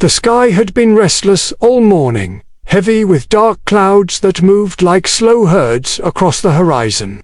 The sky had been restless all morning, heavy with dark clouds that moved like slow herds across the horizon.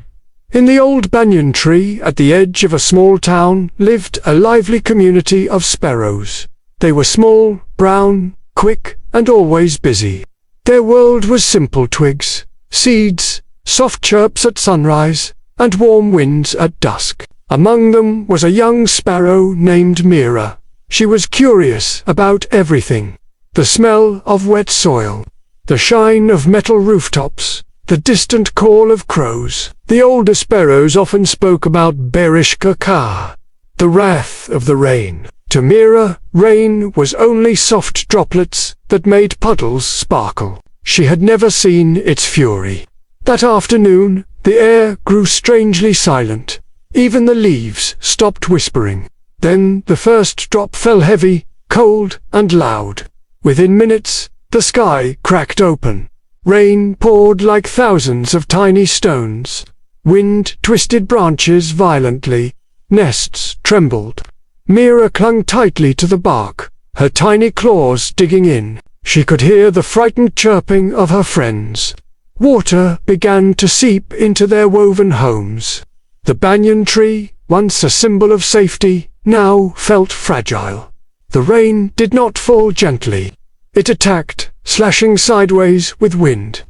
In the old banyan tree at the edge of a small town lived a lively community of sparrows. They were small, brown, quick, and always busy. Their world was simple twigs, seeds, soft chirps at sunrise, and warm winds at dusk. Among them was a young sparrow named Mira. She was curious about everything: the smell of wet soil, the shine of metal rooftops, the distant call of crows. The older sparrows often spoke about Bereshka, the wrath of the rain. To Mira, rain was only soft droplets that made puddles sparkle. She had never seen its fury. That afternoon, the air grew strangely silent. Even the leaves stopped whispering. Then the first drop fell heavy, cold, and loud. Within minutes, the sky cracked open. Rain poured like thousands of tiny stones. Wind twisted branches violently. Nests trembled. Mira clung tightly to the bark, her tiny claws digging in. She could hear the frightened chirping of her friends. Water began to seep into their woven homes. The banyan tree, once a symbol of safety, now felt fragile. The rain did not fall gently. It attacked, slashing sideways with wind.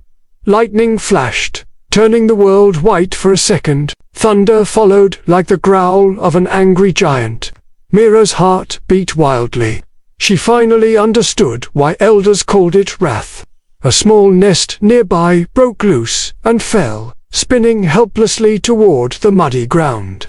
Lightning flashed, turning the world white for a second. Thunder followed like the growl of an angry giant. Mira's heart beat wildly. She finally understood why elders called it wrath. A small nest nearby broke loose and fell, spinning helplessly toward the muddy ground.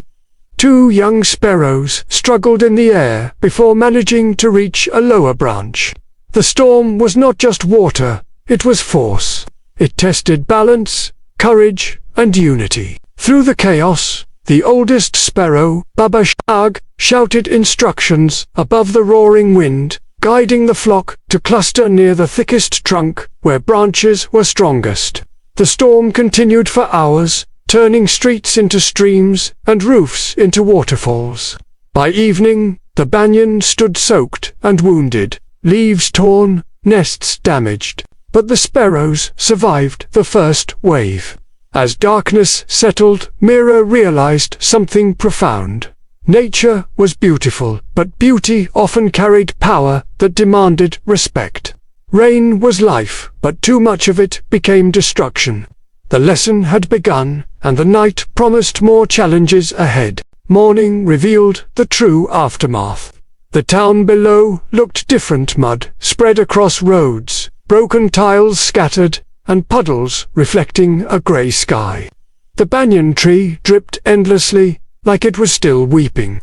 Two young sparrows struggled in the air before managing to reach a lower branch. The storm was not just water, it was force. It tested balance, courage, and unity. Through the chaos, the oldest sparrow, Baba Shag, shouted instructions above the roaring wind, guiding the flock to cluster near the thickest trunk, where branches were strongest. The storm continued for hours, turning streets into streams and roofs into waterfalls. By evening, the banyan stood soaked and wounded, leaves torn, nests damaged. But the sparrows survived the first wave. As darkness settled, Mira realized something profound. Nature was beautiful, but beauty often carried power that demanded respect. Rain was life, but too much of it became destruction. The lesson had begun, and the night promised more challenges ahead. Morning revealed the true aftermath. The town below looked different: mud spread across roads, broken tiles scattered, and puddles reflecting a grey sky. The banyan tree dripped endlessly, like it was still weeping.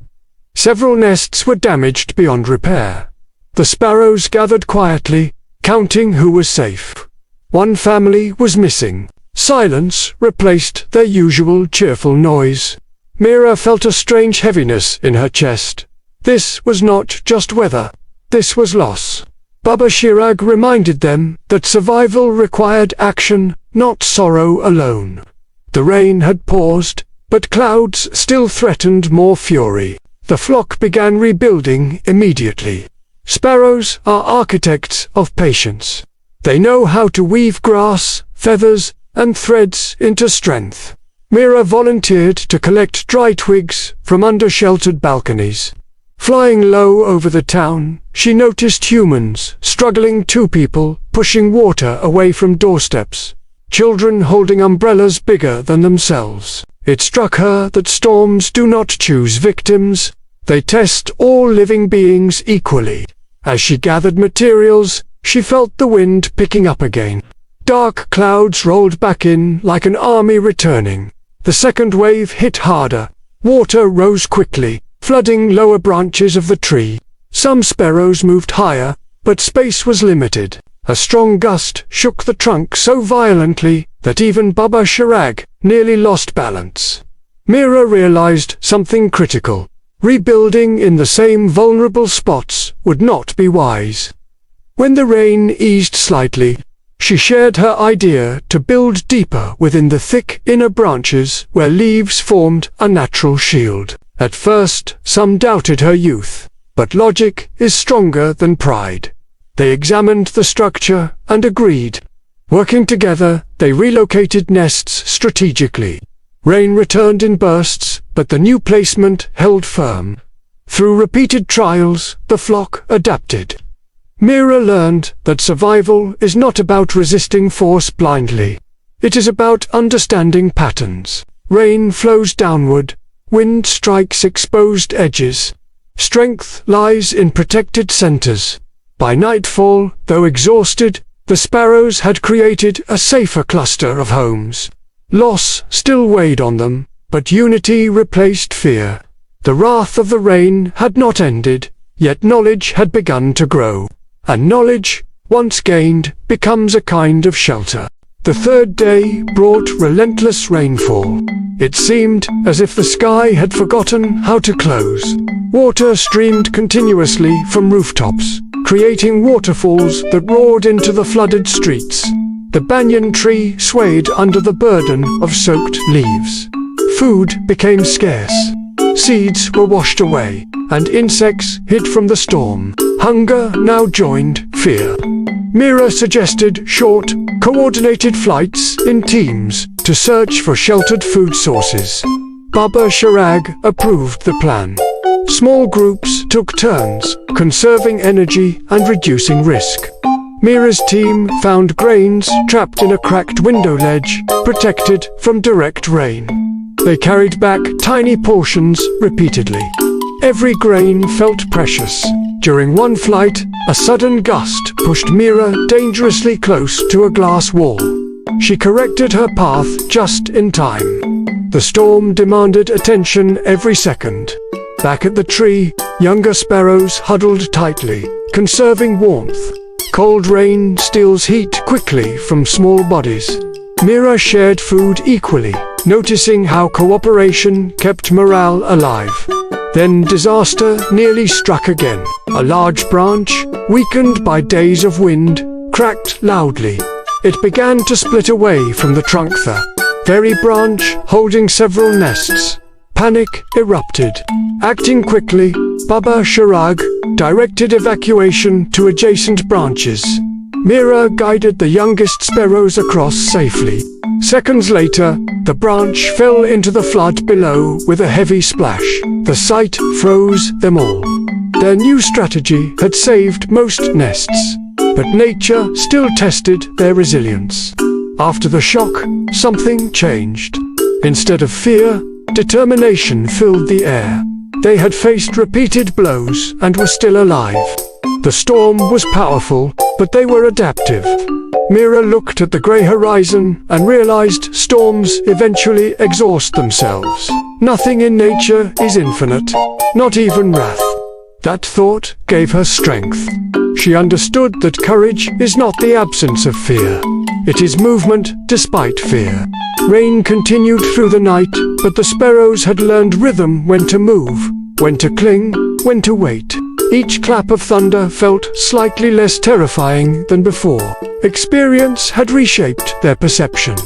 Several nests were damaged beyond repair. The sparrows gathered quietly, counting who was safe. One family was missing. Silence replaced their usual cheerful noise. Mira felt a strange heaviness in her chest. This was not just weather. This was loss. Baba Shirag reminded them that survival required action, not sorrow alone. The rain had paused, but clouds still threatened more fury. The flock began rebuilding immediately. Sparrows are architects of patience. They know how to weave grass, feathers, and threads into strength. Mira volunteered to collect dry twigs from under sheltered balconies. Flying low over the town, she noticed humans struggling, two people pushing water away from doorsteps, children holding umbrellas bigger than themselves. It struck her that storms do not choose victims, they test all living beings equally. As she gathered materials, she felt the wind picking up again. Dark clouds rolled back in like an army returning. The second wave hit harder. Water rose quickly, flooding lower branches of the tree. Some sparrows moved higher, but space was limited. A strong gust shook the trunk so violently that even Baba Shirag nearly lost balance. Mira realized something critical. Rebuilding in the same vulnerable spots would not be wise. When the rain eased slightly, she shared her idea to build deeper within the thick inner branches where leaves formed a natural shield. At first, some doubted her youth, but logic is stronger than pride. They examined the structure and agreed. Working together, they relocated nests strategically. Rain returned in bursts, but the new placement held firm. Through repeated trials, the flock adapted. Mira learned that survival is not about resisting force blindly. It is about understanding patterns. Rain flows downward, wind strikes exposed edges. Strength lies in protected centers. By nightfall, though exhausted, the sparrows had created a safer cluster of homes. Loss still weighed on them, but unity replaced fear. The wrath of the rain had not ended, yet knowledge had begun to grow. And knowledge, once gained, becomes a kind of shelter. The third day brought relentless rainfall. It seemed as if the sky had forgotten how to close. Water streamed continuously from rooftops, creating waterfalls that roared into the flooded streets. The banyan tree swayed under the burden of soaked leaves. Food became scarce. Seeds were washed away, and insects hid from the storm. Hunger now joined fear. Mira suggested short, coordinated flights in teams to search for sheltered food sources. Baba Sharag approved the plan. Small groups took turns, conserving energy and reducing risk. Mira's team found grains trapped in a cracked window ledge, protected from direct rain. They carried back tiny portions repeatedly. Every grain felt precious. During one flight, a sudden gust pushed Mira dangerously close to a glass wall. She corrected her path just in time. The storm demanded attention every second. Back at the tree, younger sparrows huddled tightly, conserving warmth. Cold rain steals heat quickly from small bodies. Mira shared food equally, noticing how cooperation kept morale alive. Then disaster nearly struck again. A large branch, weakened by days of wind, cracked loudly. It began to split away from the trunk, the very branch holding several nests. Panic erupted. Acting quickly, Baba Sharag directed evacuation to adjacent branches. Mira guided the youngest sparrows across safely. Seconds later, the branch fell into the flood below with a heavy splash. The sight froze them all. Their new strategy had saved most nests, but nature still tested their resilience. After the shock, something changed. Instead of fear, determination filled the air. They had faced repeated blows and were still alive. The storm was powerful, but they were adaptive. Mira looked at the grey horizon and realized storms eventually exhaust themselves. Nothing in nature is infinite, not even wrath. That thought gave her strength. She understood that courage is not the absence of fear. It is movement despite fear. Rain continued through the night, but the sparrows had learned rhythm: when to move, when to cling, when to wait. Each clap of thunder felt slightly less terrifying than before. Experience had reshaped their perception.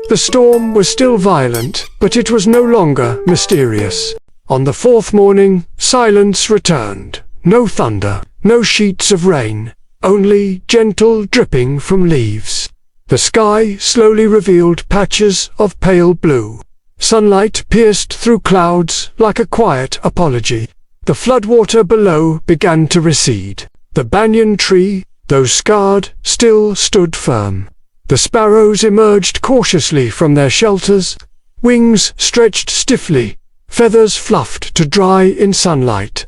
The storm was still violent, but it was no longer mysterious. On the fourth morning, silence returned. No thunder, no sheets of rain, only gentle dripping from leaves. The sky slowly revealed patches of pale blue. Sunlight pierced through clouds like a quiet apology. The floodwater below began to recede. The banyan tree, though scarred, still stood firm. The sparrows emerged cautiously from their shelters, wings stretched stiffly, feathers fluffed to dry in sunlight.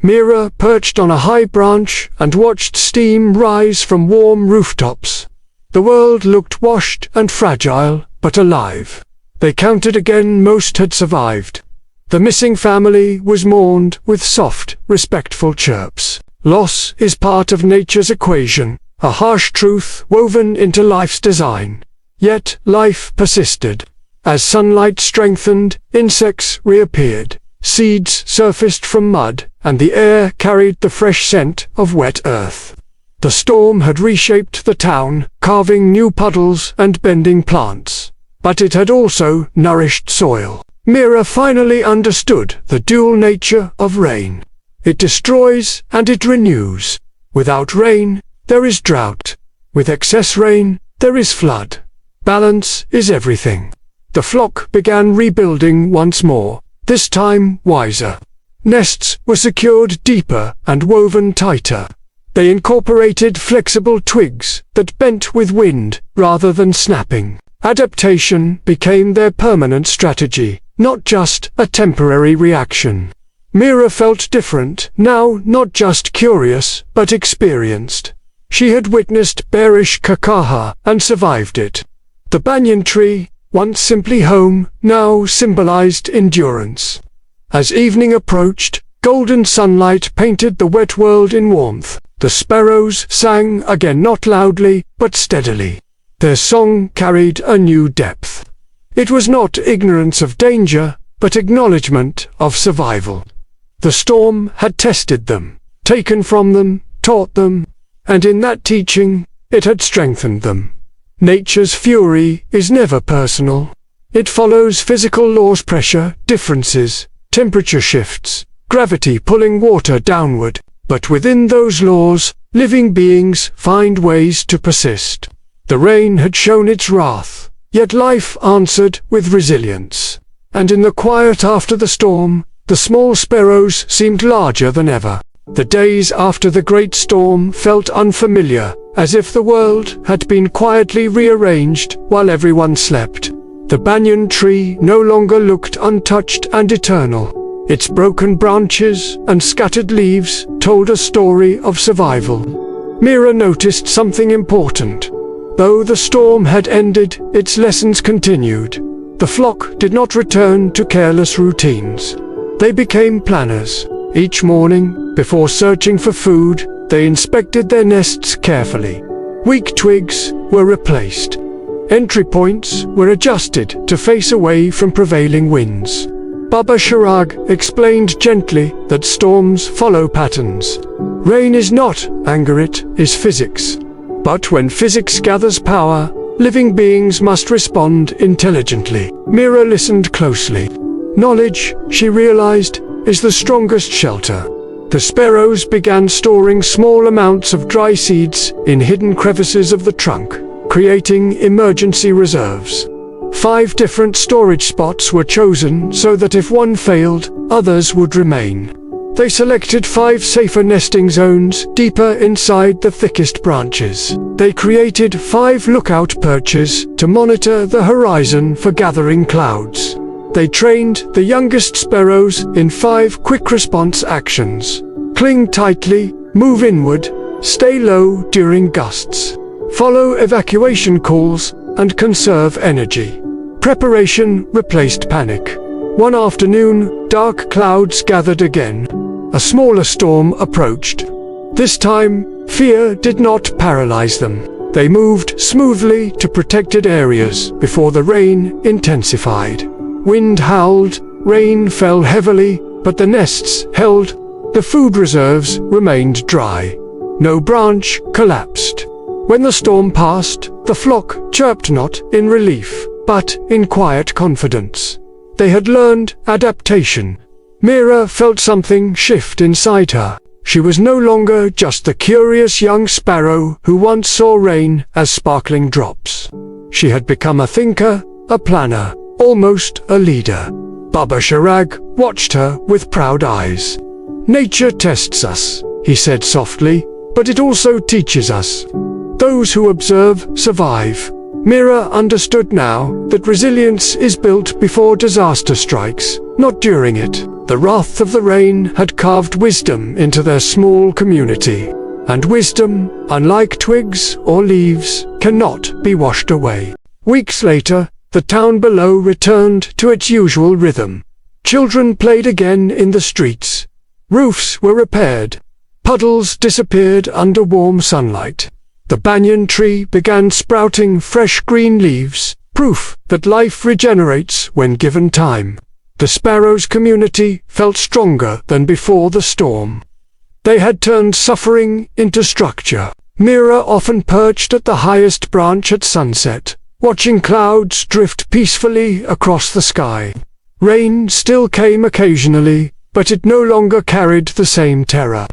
Mira perched on a high branch and watched steam rise from warm rooftops. The world looked washed and fragile, but alive. They counted again: most had survived. The missing family was mourned with soft, respectful chirps. Loss is part of nature's equation, a harsh truth woven into life's design. Yet life persisted. As sunlight strengthened, insects reappeared. Seeds surfaced from mud, and the air carried the fresh scent of wet earth. The storm had reshaped the town, carving new puddles and bending plants. But it had also nourished soil. Mira finally understood the dual nature of rain. It destroys and it renews. Without rain, there is drought. With excess rain, there is flood. Balance is everything. The flock began rebuilding once more, this time wiser. Nests were secured deeper and woven tighter. They incorporated flexible twigs that bent with wind rather than snapping. Adaptation became their permanent strategy, not just a temporary reaction. Mira felt different now, not just curious, but experienced. She had witnessed bearish kakaha and survived it. The banyan tree, once simply home, now symbolized endurance. As evening approached, golden sunlight painted the wet world in warmth. The sparrows sang again, not loudly, but steadily. Their song carried a new depth. It was not ignorance of danger, but acknowledgement of survival. The storm had tested them, taken from them, taught them, and in that teaching, it had strengthened them. Nature's fury is never personal. It follows physical laws: pressure, differences, temperature shifts, gravity pulling water downward. But within those laws, living beings find ways to persist. The rain had shown its wrath, yet life answered with resilience. And in the quiet after the storm, the small sparrows seemed larger than ever. The days after the great storm felt unfamiliar, as if the world had been quietly rearranged while everyone slept. The banyan tree no longer looked untouched and eternal. Its broken branches and scattered leaves told a story of survival. Mira noticed something important. Though the storm had ended, its lessons continued. The flock did not return to careless routines. They became planners. Each morning, before searching for food, they inspected their nests carefully. Weak twigs were replaced. Entry points were adjusted to face away from prevailing winds. Baba Sharag explained gently that storms follow patterns. Rain is not anger, it is physics. But when physics gathers power, living beings must respond intelligently. Mira listened closely. Knowledge, she realized, is the strongest shelter. The sparrows began storing small amounts of dry seeds in hidden crevices of the trunk, creating emergency reserves. 5 different storage spots were chosen so that if one failed, others would remain. They selected 5 safer nesting zones deeper inside the thickest branches. They created 5 lookout perches to monitor the horizon for gathering clouds. They trained the youngest sparrows in 5 quick response actions. Cling tightly, move inward, stay low during gusts, follow evacuation calls, and conserve energy. Preparation replaced panic. One afternoon, dark clouds gathered again. A smaller storm approached. This time, fear did not paralyze them. They moved smoothly to protected areas before the rain intensified. Wind howled, rain fell heavily, but the nests held. The food reserves remained dry. No branch collapsed. When the storm passed, the flock chirped not in relief, but in quiet confidence. They had learned adaptation. Mira felt something shift inside her. She was no longer just the curious young sparrow who once saw rain as sparkling drops. She had become a thinker, a planner, almost a leader. Baba Sharag watched her with proud eyes. "Nature tests us," he said softly, "but it also teaches us. Those who observe survive." Mira understood now that resilience is built before disaster strikes, not during it. The wrath of the rain had carved wisdom into their small community. And wisdom, unlike twigs or leaves, cannot be washed away. Weeks later, the town below returned to its usual rhythm. Children played again in the streets. Roofs were repaired. Puddles disappeared under warm sunlight. The banyan tree began sprouting fresh green leaves, proof that life regenerates when given time. The sparrows' community felt stronger than before the storm. They had turned suffering into structure. Mira often perched at the highest branch at sunset, watching clouds drift peacefully across the sky. Rain still came occasionally, but it no longer carried the same terror.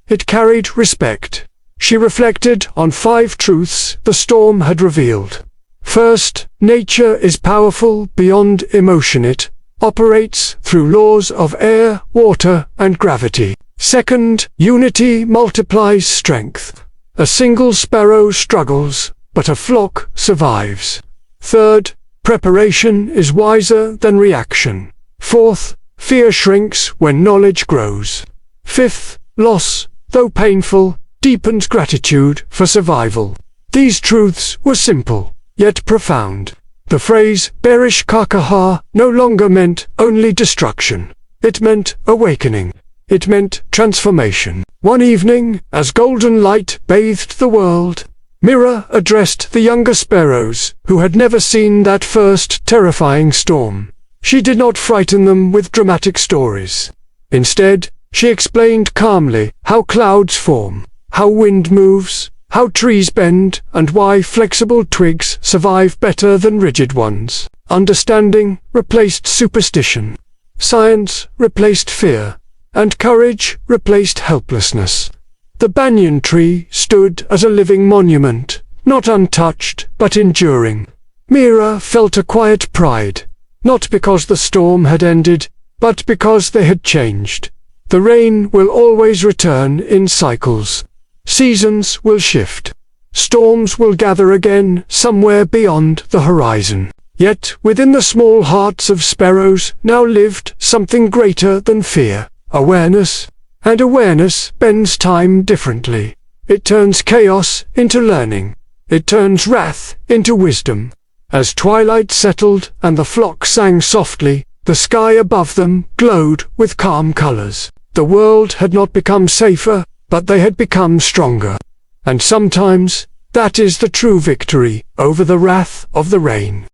It carried respect. She reflected on 5 truths the storm had revealed. First, nature is powerful beyond emotion. It operates through laws of air, water, and gravity. Second, unity multiplies strength. A single sparrow struggles, but a flock survives. Third, preparation is wiser than reaction. Fourth, fear shrinks when knowledge grows. Fifth, loss, though painful, deepens gratitude for survival. These truths were simple, yet profound. The phrase "Berish Kakaha" no longer meant only destruction. It meant awakening. It meant transformation. One evening, as golden light bathed the world, Mira addressed the younger sparrows, who had never seen that first terrifying storm. She did not frighten them with dramatic stories. Instead, she explained calmly how clouds form, how wind moves, how trees bend, and why flexible twigs survive better than rigid ones. Understanding replaced superstition. Science replaced fear. And courage replaced helplessness. The banyan tree stood as a living monument, not untouched, but enduring. Mira felt a quiet pride, not because the storm had ended, but because they had changed. The rain will always return in cycles. Seasons will shift. Storms will gather again somewhere beyond the horizon. Yet within the small hearts of sparrows now lived something greater than fear. Awareness. And awareness bends time differently. It turns chaos into learning. It turns wrath into wisdom. As twilight settled and the flock sang softly, the sky above them glowed with calm colors. The world had not become safer, but they had become stronger. And sometimes, that is the true victory over the wrath of the rain.